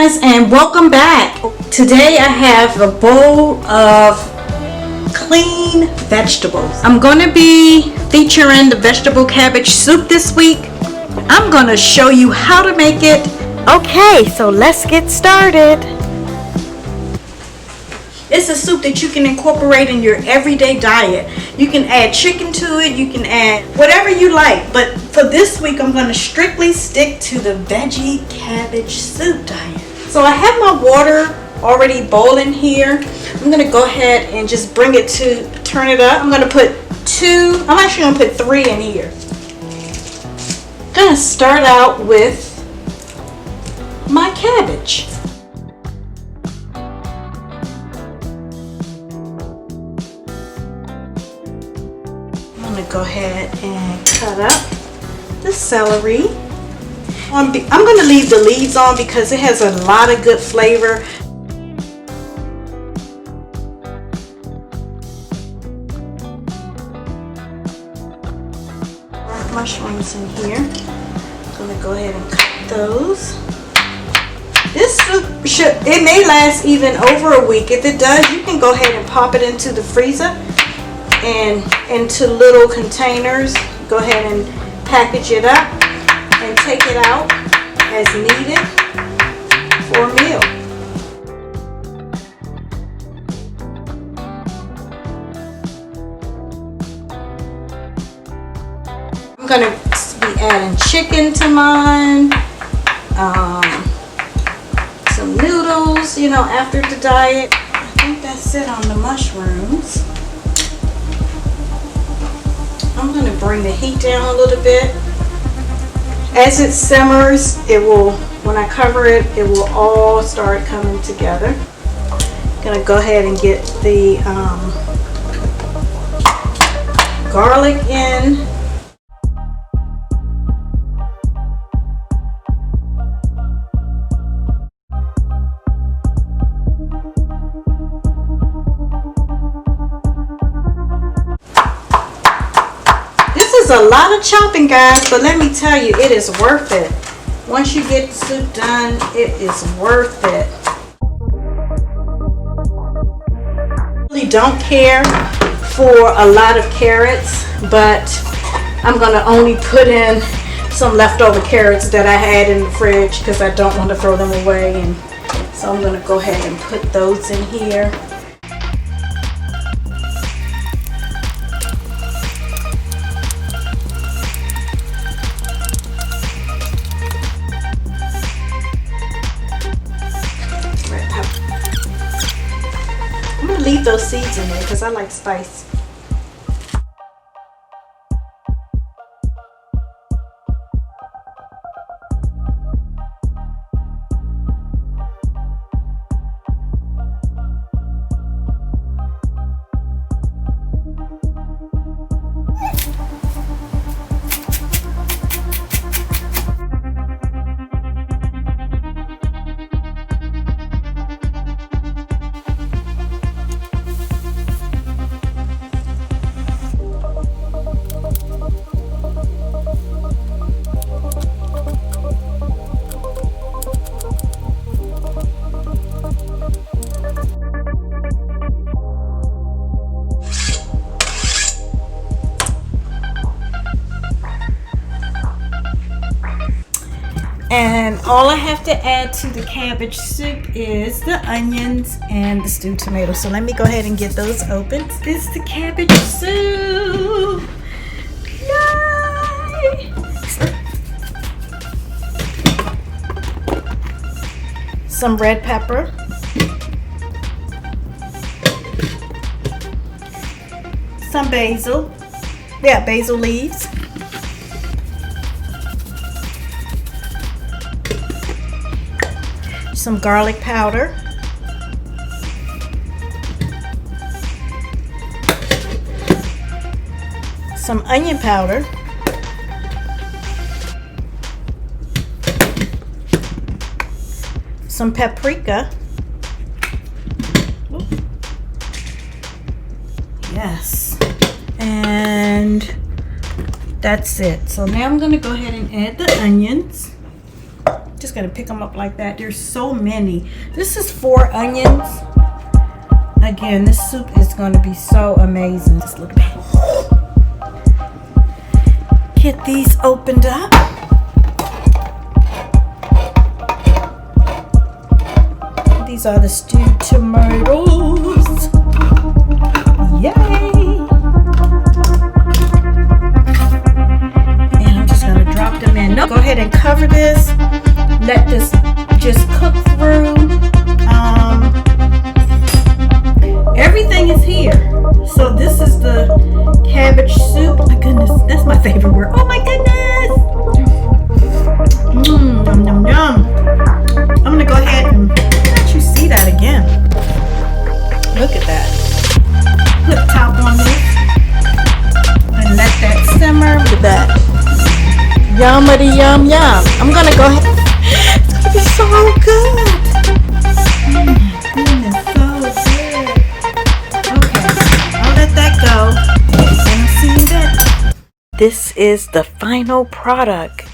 guys, and welcome back. Today I have a bowl of clean vegetables. I'm going to be featuring the vegetable cabbage soup this week. I'm going to show you how to make it. Okay, so let's get started. It's a soup that you can incorporate in your everyday diet. You can add chicken to it, you can add whatever you like, but for this week I'm going to strictly stick to the veggie cabbage soup diet. So I have my water already boiling here. I'm going to go ahead and just bring it to, turn it up. I'm going to put I'm actually going to put 3 in here. I'm going to start out with my cabbage. I'm going to go ahead and cut up the celery. I'm going to leave the leaves on because it has a lot of good flavor. Mushrooms in here. I'm going to go ahead and cut those. This soup it may last even over a week. If it does, you can go ahead and pop it into the freezer and into little containers. Go ahead and package it up and take it out as needed for a meal. I'm going to be adding chicken to mine, some noodles, after the diet. I think that's it on the mushrooms. I'm going to bring the heat down a little bit. As it simmers, when I cover it, it will all start coming together. I'm going to go ahead and get the garlic in. A lot of chopping, guys, but let me tell you, it is worth it. Once you get the soup done, it is worth it. I really don't care for a lot of carrots, but I'm going to only put in some leftover carrots that I had in the fridge because I don't want to throw them away, and so I'm going to go ahead and put those in here. Leave those seeds in there because I like spice. And all I have to add to the cabbage soup is the onions and the stewed tomatoes. So let me go ahead and get those open. This is the cabbage soup. Yay! Some red pepper. Some basil. Yeah, basil leaves. Some garlic powder, some onion powder, some paprika, yes, and that's it. So now I'm going to go ahead and add the onions. Just gonna pick them up like that. There's so many. This is 4 onions. Again, this soup is gonna be so amazing. Just look at that. Get these opened up. These are the stewed tomatoes. Yay! And I'm just gonna drop them in. No, go ahead and cover this. Let this just cook through. Everything is here. So this is the cabbage soup. Oh my goodness, that's my favorite word. Oh my goodness! Yum, yum, yum. I'm gonna go ahead and let you see that again. Look at that. Put top on this and let that simmer. Look at that. Yummity yum yum. I'm gonna go ahead. It's gonna be so good. Oh my goodness, so good. Okay, I'll let that go. And see you then. This is the final product.